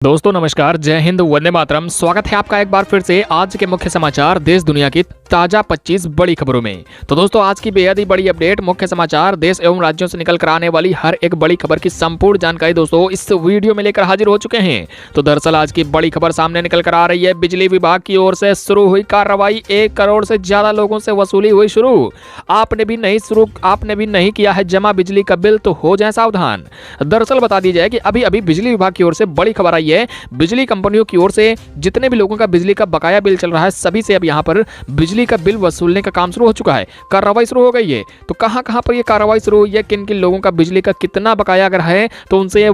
दोस्तों नमस्कार, जय हिंद, वंदे मातरम। स्वागत है आपका एक बार फिर से आज के मुख्य समाचार देश दुनिया की ताजा 25 बड़ी खबरों में। तो दोस्तों आज की बेहद ही बड़ी अपडेट, मुख्य समाचार देश एवं राज्यों से निकल कर आने वाली हर एक बड़ी खबर की संपूर्ण जानकारी दोस्तों इस वीडियो में लेकर हाजिर हो चुके हैं। तो दरअसल आज की बड़ी खबर सामने निकल कर आ रही है। बिजली विभाग की ओर से शुरू हुई कार्रवाई, 1 करोड़ से ज्यादा लोगों से वसूली हुई शुरू। आपने भी नहीं किया है जमा बिजली का बिल तो हो जाए सावधान। दरअसल बता दी जाए कि अभी अभी बिजली विभाग की ओर से बड़ी खबर आई है। बिजली कंपनियों की ओर से जितने भी लोगों का बिजली का बकाया बिल चल रहा है, सभी से अब यहां पर बिजली का बिल वसूलने का काम शुरू हो चुका है। कार्रवाई शुरू हो गई है। तो कहां पर ये कार्रवाई शुरू हुई है, किन किन लोगों का बिजली का कितना बकाया अगर है तो उनसे ये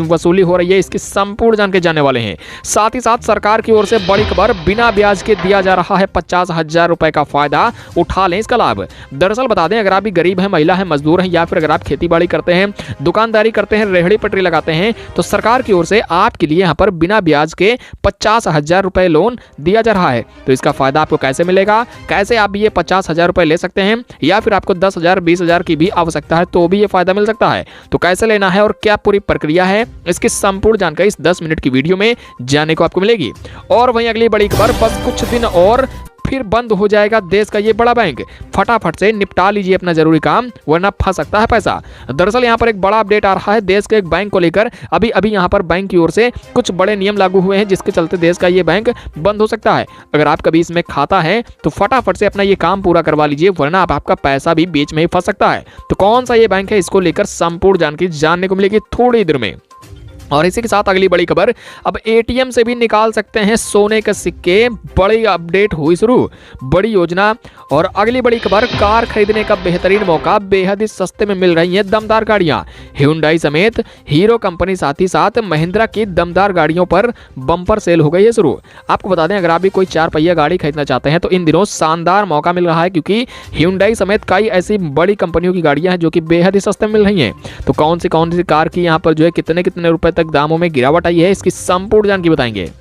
वसूली हो रही है, इसकी संपूर्ण जानकारी जानने वाले हैं। साथ ही साथ सरकार की ओर से बड़ी खबर, बिना ब्याज के दिया जा रहा है 50,000 रुपए का फायदा, उठा लें इसका लाभ। दरअसल बता दें, अगर आप भी गरीब है, महिला है, मजदूर है, या फिर अगर आप खेती बाड़ी करते हैं, दुकानदारी करते हैं, रेहड़ी पटरी लगाते हैं, तो सरकार की ओर से आपके लिए यहाँ पर बिना ब्याज के 50,000 रुपए लोन दिया जा रहा है। तो इसका फायदा आपको कैसे मिलेगा, कैसे आप ये 50,000 रुपए ले सकते हैं, या फिर आपको 10,000 20,000 की भी आवश्यकता है तो भी ये फायदा मिल सकता है। तो कैसे लेना है और क्या पूरी प्रक्रिया है, इसकी संपूर्ण जानकारी इस 10 मिनट की वीडियो में जानने को आपको मिलेगी। और वहीं अगली बड़ी खबर, बस कुछ दिन और फिर बंद हो जाएगा देश का ये बड़ा बैंक। फटाफट से निपटा लीजिए अपना जरूरी काम, वरना फंस सकता है पैसा। दरअसल यहाँ पर एक बड़ा अपडेट आ रहा है देश के एक बैंक को लेकर। अभी अभी यहाँ पर बैंक की ओर से कुछ बड़े नियम लागू हुए हैं, जिसके चलते देश का ये बैंक बंद हो सकता है। अगर आप कभी इसमें खाता है तो फटाफट से अपना ये काम पूरा करवा लीजिए, वरना आपका पैसा भी बीच में ही फंस सकता है। तो कौन सा ये बैंक है, इसको लेकर संपूर्ण जानकारी जानने को मिलेगी थोड़ी देर में। और इसी के साथ अगली बड़ी खबर, अब एटीएम से भी निकाल सकते हैं सोने के सिक्के, बड़ी अपडेट हुई शुरू, बड़ी योजना। और अगली बड़ी खबर, कार खरीदने का बेहतरीन मौका, बेहद ही सस्ते में मिल रही हैं दमदार गाड़ियां। Hyundai समेत हीरो कंपनी साथ ही साथ महिंद्रा की दमदार गाड़ियों पर बम्पर सेल हो गई है शुरू। आपको बता दें, अगर आप भी कोई 4 पहिया गाड़ी खरीदना चाहते हैं तो इन दिनों शानदार मौका मिल रहा है, क्योंकि Hyundai समेत कई ऐसी बड़ी कंपनियों की गाड़ियां हैं जो कि बेहद ही सस्ते में मिल रही हैं। तो कौन सी कार की यहाँ पर जो है कितने कितने रुपए तक दामों में गिरावट आई है, इसकी संपूर्ण जानकारी बताएंगे।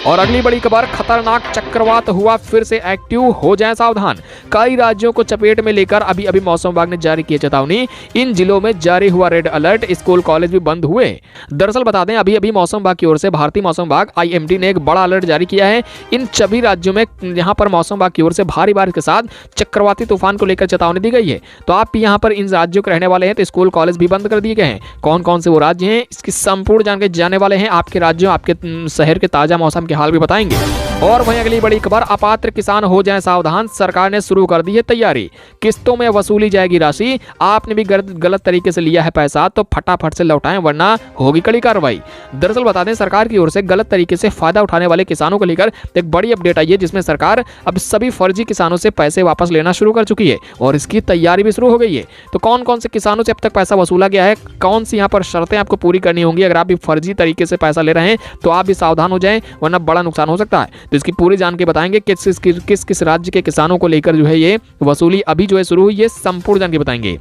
और अगली बड़ी खबर, खतरनाक चक्रवात हुआ फिर से एक्टिव, हो जाए सावधान। कई राज्यों को चपेट में लेकर अभी अभी मौसम विभाग ने जारी की चेतावनी। इन जिलों में जारी हुआ रेड अलर्ट, स्कूल कॉलेज भी बंद हुए। दरअसल बता दें, अभी अभी मौसम विभाग की ओर से, भारतीय मौसम विभाग IMD ने एक बड़ा अलर्ट जारी किया है। इन सभी राज्यों में यहाँ पर मौसम विभाग की ओर से भारी बारिश के साथ चक्रवाती तूफान को लेकर चेतावनी दी गई है। तो आप भी यहाँ पर इन राज्यों के रहने वाले हैं तो स्कूल कॉलेज भी बंद कर दिए गए हैं। कौन कौन से वो राज्य हैं, इसकी संपूर्ण जानकारी जानने वाले हैं। आपके राज्यों, आपके शहर के ताजा मौसम के हाल भी बताएंगे। और वहीं अगली बड़ी खबर, अपात्र किसान हो जाएं सावधान, सरकार ने शुरू कर दी है तैयारी, किस्तों में वसूली जाएगी राशि। आपने भी गलत तरीके से लिया है पैसा तो फटाफट से लौटाएं, वरना होगी कड़ी कार्रवाई। दरअसल बता दें, सरकार की ओर से गलत तरीके से फायदा उठाने वाले किसानों को लेकर एक बड़ी अपडेट आई है, जिसमें सरकार अब सभी फर्जी किसानों से पैसे वापस लेना शुरू कर चुकी है और इसकी तैयारी भी शुरू हो गई है। तो कौन कौन से किसानों से अब तक पैसा वसूला गया है, कौन सी यहाँ पर शर्तें आपको पूरी करनी होंगी, अगर आप भी फर्जी तरीके से पैसा ले रहे हैं तो आप भी सावधान हो जाएं, वरना बड़ा नुकसान हो सकता है। तो इसकी पूरी जानकारी बताएंगे, किस राज्य के किसानों को लेकर जो है ये वसूली अभी जो है शुरू हुई है, संपूर्ण जानकारी बताएंगे।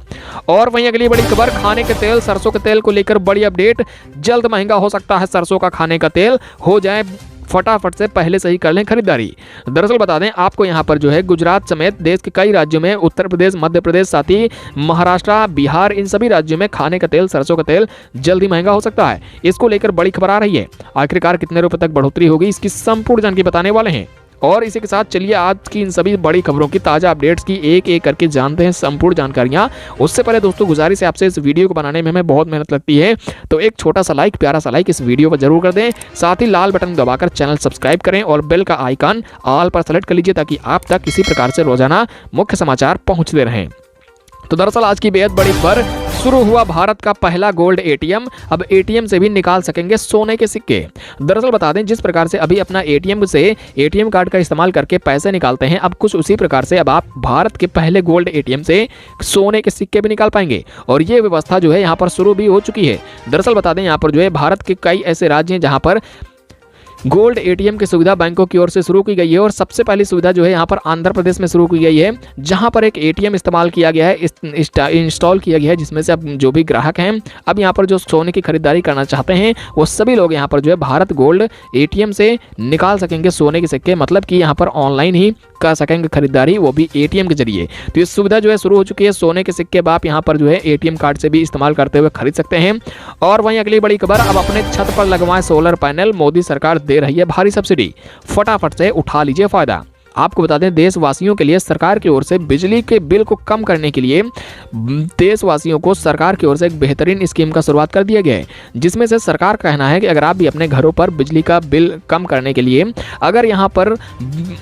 और वहीं अगली बड़ी खबर, खाने के तेल, सरसों के तेल को लेकर बड़ी अपडेट, जल्द महंगा हो सकता है सरसों का खाने का तेल, हो जाए फटाफट से पहले से ही कर लें खरीदारी। दरअसल बता दें आपको, यहाँ पर जो है गुजरात समेत देश के कई राज्यों में, उत्तर प्रदेश, मध्य प्रदेश, साथ ही महाराष्ट्र, बिहार, इन सभी राज्यों में खाने का तेल, सरसों का तेल जल्दी महंगा हो सकता है। इसको लेकर बड़ी खबर आ रही है। आखिरकार कितने रुपए तक बढ़ोतरी होगी, इसकी संपूर्ण जानकारी बताने वाले हैं। और इसी के साथ चलिए आज की इन सभी बड़ी खबरों की ताजा अपडेट्स की एक एक करके जानते हैं संपूर्ण जानकारियां। उससे पहले दोस्तों गुजारिश है आपसे, इस वीडियो को बनाने में हमें बहुत मेहनत लगती है, तो एक छोटा सा लाइक, प्यारा सा लाइक इस वीडियो पर जरूर कर दें। साथ ही लाल बटन दबाकर चैनल सब्सक्राइब करें और बेल का आइकन ऑल पर सेलेक्ट कर लीजिए, ताकि आप तक किसी प्रकार से रोजाना मुख्य समाचार पहुंचते रहें। तो दरअसल आज की बेहद बड़ी खबर, शुरू हुआ भारत का पहला गोल्ड ATM, अब ATM से भी निकाल सकेंगे सोने के सिक्के। दरअसल बता दें, जिस प्रकार से अभी अपना ATM से ATM कार्ड का इस्तेमाल करके पैसे निकालते हैं, अब कुछ उसी प्रकार से अब आप भारत के पहले गोल्ड ATM से सोने के सिक्के भी निकाल पाएंगे। और ये व्यवस्था जो है यहाँ पर शुरू भी हो चुकी है। दरअसल बता दें, यहाँ पर जो है भारत के कई ऐसे राज्य हैं जहाँ पर गोल्ड ATM की सुविधा बैंकों की ओर से शुरू की गई है। और सबसे पहली सुविधा जो है यहाँ पर आंध्र प्रदेश में शुरू की गई है, जहाँ पर एक ATM इस्तेमाल किया गया है, इंस्टॉल किया गया है, जिसमें से अब जो भी ग्राहक हैं, अब यहाँ पर जो सोने की खरीदारी करना चाहते हैं, वो सभी लोग यहाँ पर जो है भारत गोल्ड ATM से निकाल सकेंगे सोने के सिक्के। मतलब कि यहाँ पर ऑनलाइन ही कर सकेंगे खरीदारी, वो भी एटीएम के जरिए। तो ये सुविधा जो है शुरू हो चुकी है। सोने के सिक्के आप यहाँ पर जो है एटीएम कार्ड से भी इस्तेमाल करते हुए खरीद सकते हैं। और वहीं अगली बड़ी खबर, अब अपने छत पर लगवाएं सोलर पैनल, मोदी सरकार दे रही है भारी सब्सिडी, फटाफट से उठा लीजिए फायदा। आपको बता दें, देशवासियों के लिए सरकार की ओर से बिजली के बिल को कम करने के लिए देशवासियों को सरकार की ओर से एक बेहतरीन स्कीम का शुरुआत कर दिया गया है, जिसमें से सरकार का कहना है कि अगर आप भी अपने घरों पर बिजली का बिल कम करने के लिए अगर यहाँ पर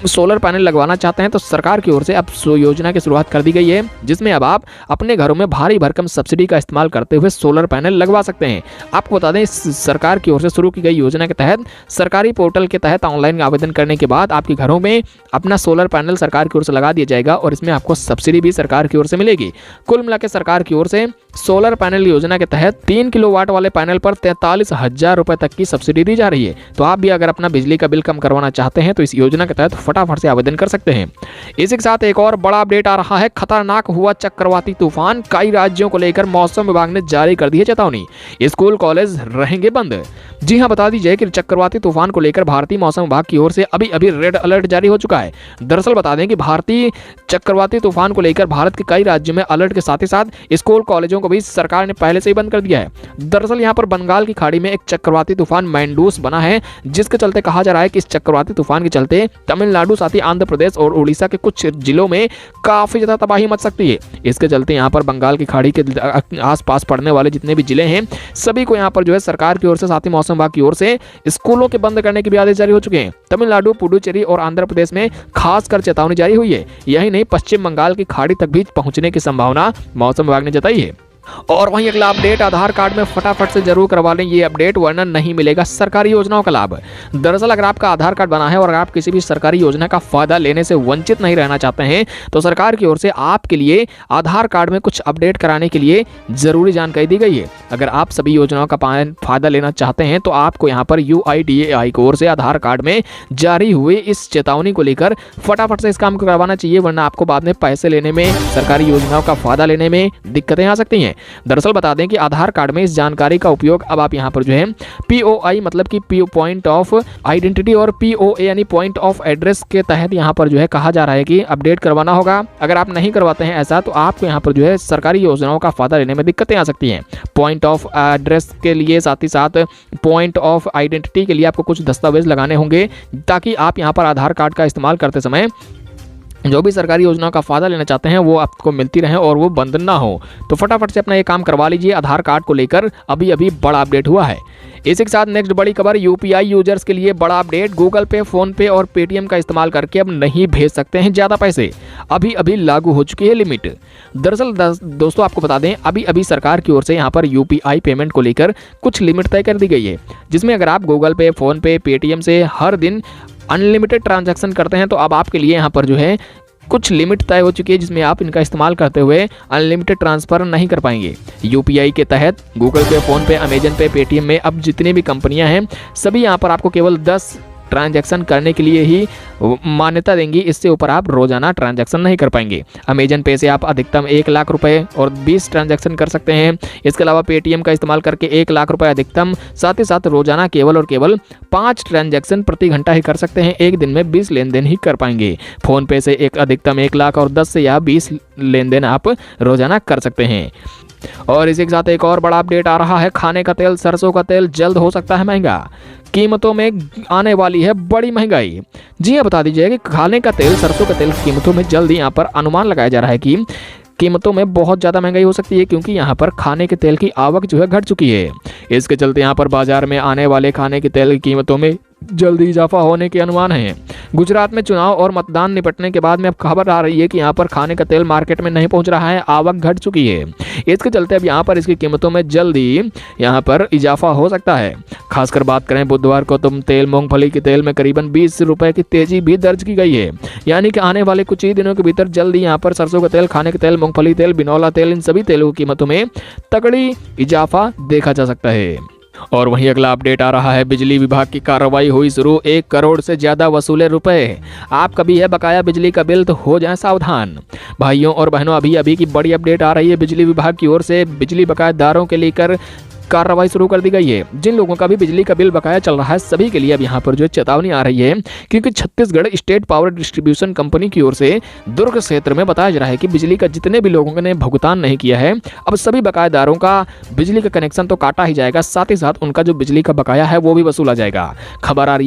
सोलर पैनल लगवाना चाहते हैं तो सरकार की ओर से अब योजना की शुरुआत कर दी गई है, जिसमें अब आप अपने घरों में भारी भरकम सब्सिडी का इस्तेमाल करते हुए सोलर पैनल लगवा सकते हैं। आपको बता दें, सरकार की ओर से शुरू की गई योजना के तहत सरकारी पोर्टल के तहत ऑनलाइन आवेदन करने के बाद आपके घरों में अपना सोलर पैनल सरकार की ओर से लगा दिया जाएगा और इसमें आपको सब्सिडी भी सरकार की ओर से मिलेगी। कुल मिलाकर सरकार की ओर से सोलर पैनल योजना के तहत 3 किलोवाट वाले पैनल पर 43,000 रुपए तक की सब्सिडी दी जा रही है। तो आप भी अगर अपना बिजली का बिल कम करवाना चाहते हैं तो इस योजना के तहत फटाफट से आवेदन कर सकते हैं। इसी के साथ एक और बड़ा अपडेट आ रहा है, खतरनाक हुआ चक्रवाती तूफान, कई राज्यों को लेकर मौसम विभाग ने जारी कर दी है चेतावनी, स्कूल कॉलेज रहेंगे बंद। जी हां, बता दीजिए कि चक्रवाती तूफान को लेकर भारतीय मौसम विभाग की ओर से अभी अभी रेड अलर्ट जारी हो चुका है। दरअसल बता दें कि भारतीय चक्रवाती तूफान को लेकर भारत के कई राज्यों में अलर्ट के साथ ही साथ स्कूल कॉलेजों को भी सरकार ने पहले से ही बंद कर दिया है। दरअसल यहां पर बंगाल की खाड़ी में एक चक्रवाती तूफान मैंडूस बना है, जिसके चलते कहा जा रहा है कि इस चक्रवाती तूफान के चलते तमिलनाडु साथ ही आंध्र प्रदेश और उड़ीसा के कुछ जिलों में काफी ज्यादा तबाही मच सकती है। इसके चलते यहाँ पर बंगाल की खाड़ी के आसपास पड़ने वाले जितने भी जिले हैं सभी को यहाँ पर जो है सरकार की ओर से साथ ही मौसम विभाग की ओर से स्कूलों के बंद करने के भी आदेश जारी हो चुके हैं। तमिलनाडु, पुडुचेरी और आंध्र प्रदेश में खासकर चेतावनी जारी हुई है। यही नहीं, पश्चिम बंगाल की खाड़ी तक भी पहुंचने की संभावना मौसम विभाग ने जताई है। और वहीं अगला अपडेट, आधार कार्ड में फटाफट से जरूर करवा लें ये अपडेट, वरना नहीं मिलेगा सरकारी योजनाओं का लाभ। दरअसल अगर आपका आधार कार्ड बना है और अगर आप किसी भी सरकारी योजना का फायदा लेने से वंचित नहीं रहना चाहते हैं तो सरकार की ओर से आपके लिए आधार कार्ड में कुछ अपडेट कराने के लिए जरूरी जानकारी दी गई है। अगर आप सभी योजनाओं का फायदा लेना चाहते हैं तो आपको यहाँ पर UIDAI की ओर से आधार कार्ड में जारी हुए इस चेतावनी को लेकर फटाफट से इस काम को करवाना चाहिए, वरना आपको बाद में पैसे लेने में, सरकारी योजनाओं का फायदा लेने में दिक्कतें आ सकती हैं। दरअसल बता दें कि आधार कार्ड में इस जानकारी का उपयोग अब आप यहां पर जो है POI मतलब कि पॉइंट ऑफ आइडेंटिटी और POA यानी पॉइंट ऑफ एड्रेस के तहत यहां पर जो है कहा जा रहा है कि अपडेट करवाना होगा। अगर आप नहीं करवाते हैं ऐसा तो आपको यहां पर जो है सरकारी योजनाओं का फायदा लेने में दिक्कतें आ सकती हैं। पॉइंट ऑफ एड्रेस के लिए साथ ही साथ पॉइंट ऑफ आइडेंटिटी के लिए आपको कुछ दस्तावेज लगाने होंगे ताकि आप यहां पर आधार कार्ड का इस्तेमाल करते समय जो भी सरकारी योजनाओं का फायदा लेना चाहते हैं वो आपको मिलती रहे और वो बंद ना हो। तो फटाफट से अपना ये काम करवा लीजिए। आधार कार्ड को लेकर अभी अभी बड़ा अपडेट हुआ है। इसी के साथ नेक्स्ट बड़ी खबर, UPI यूजर्स के लिए बड़ा अपडेट, गूगल पे, फोन पे और पेटीएम का इस्तेमाल करके अब नहीं भेज सकते हैं ज़्यादा पैसे, अभी अभी लागू हो चुकी है लिमिट। दरअसल दोस्तों आपको बता दें, अभी अभी सरकार की ओर से यहाँ पर UPI पेमेंट को लेकर कुछ लिमिट तय कर दी गई है, जिसमें अगर आप गूगल पे, फोन पे, पेटीएम से हर दिन अनलिमिटेड ट्रांजैक्शन करते हैं तो अब आपके लिए यहाँ पर जो है कुछ लिमिट तय हो चुकी है, जिसमें आप इनका इस्तेमाल करते हुए अनलिमिटेड ट्रांसफर नहीं कर पाएंगे। UPI के तहत गूगल पे, फोन पे, अमेजन पे, पेटीएम में अब जितनी भी कंपनियां हैं सभी यहाँ पर आपको केवल 10 ट्रांजैक्शन करने के लिए ही मान्यता देंगी, इससे ऊपर आप रोजाना ट्रांजैक्शन नहीं कर पाएंगे। अमेजन पे से आप अधिकतम 1 लाख रुपए और 20 ट्रांजैक्शन कर सकते हैं। इसके अलावा पेटीएम का इस्तेमाल करके 1 लाख रुपए अधिकतम, साथ ही साथ रोजाना केवल और केवल 5 ट्रांजैक्शन प्रति घंटा ही कर सकते हैं, एक दिन में 20 लेन देन ही कर पाएंगे। फोन पे से एक अधिकतम 1 लाख और 10 से या 20 लेन देन आप रोजाना कर सकते हैं। और इसी के साथ एक और बड़ा अपडेट आ रहा है, खाने का तेल, सरसों का तेल जल्द हो सकता है महंगा, कीमतों में आने वाली है बड़ी महंगाई। जी हाँ, बता दीजिए कि खाने का तेल, सरसों का तेल कीमतों में जल्द ही यहाँ पर अनुमान लगाया जा रहा है कि कीमतों में बहुत ज़्यादा महंगाई हो सकती है, क्योंकि यहाँ पर खाने के तेल की आवक जो है घट चुकी है। इसके चलते यहाँ पर बाजार में आने वाले खाने के तेल की कीमतों में जल्दी इजाफा होने के अनुमान है। गुजरात में चुनाव और मतदान निपटने के बाद में अब खबर आ रही है कि यहाँ पर खाने का तेल मार्केट में नहीं पहुँच रहा है, आवक घट चुकी है। इसके चलते अब यहाँ पर इसकी कीमतों में जल्दी यहाँ पर इजाफा हो सकता है। खासकर बात करें बुधवार को तो तेल, मूंगफली के तेल में करीबन 20 रुपए की तेजी भी दर्ज की गई है। यानी कि आने वाले कुछ ही दिनों के भीतर जल्दी यहाँ पर सरसों का तेल, खाने के तेल, मूंगफली तेल, बिनौला तेल, इन सभी तेलों की कीमतों में तगड़ी इजाफा देखा जा सकता है। और वहीं अगला अपडेट आ रहा है, बिजली विभाग की कार्रवाई हुई शुरू, 1 करोड़ से ज्यादा वसूले रुपए। आपका भी है बकाया बिजली का बिल तो हो जाए सावधान। भाइयों और बहनों, अभी अभी की बड़ी अपडेट आ रही है बिजली विभाग की ओर से, बिजली बकायेदारों के लेकर कार्रवाई शुरू कर दी गई है। जिन लोगों का भी बिजली का बिल बकाया चल रहा है सभी के लिए अब यहाँ पर जो चेतावनी आ रही है, क्योंकि Chhattisgarh state power distribution company की ओर से दुर्ग क्षेत्र में बताया जा रहा है कि बिजली का जितने भी लोगों ने भुगतान नहीं किया है, अब सभी बकायेदारों का बिजली का कनेक्शन तो काटा ही जाएगा, साथ ही साथ उनका जो बिजली का बकाया है वो भी वसूला जाएगा। खबर आ रही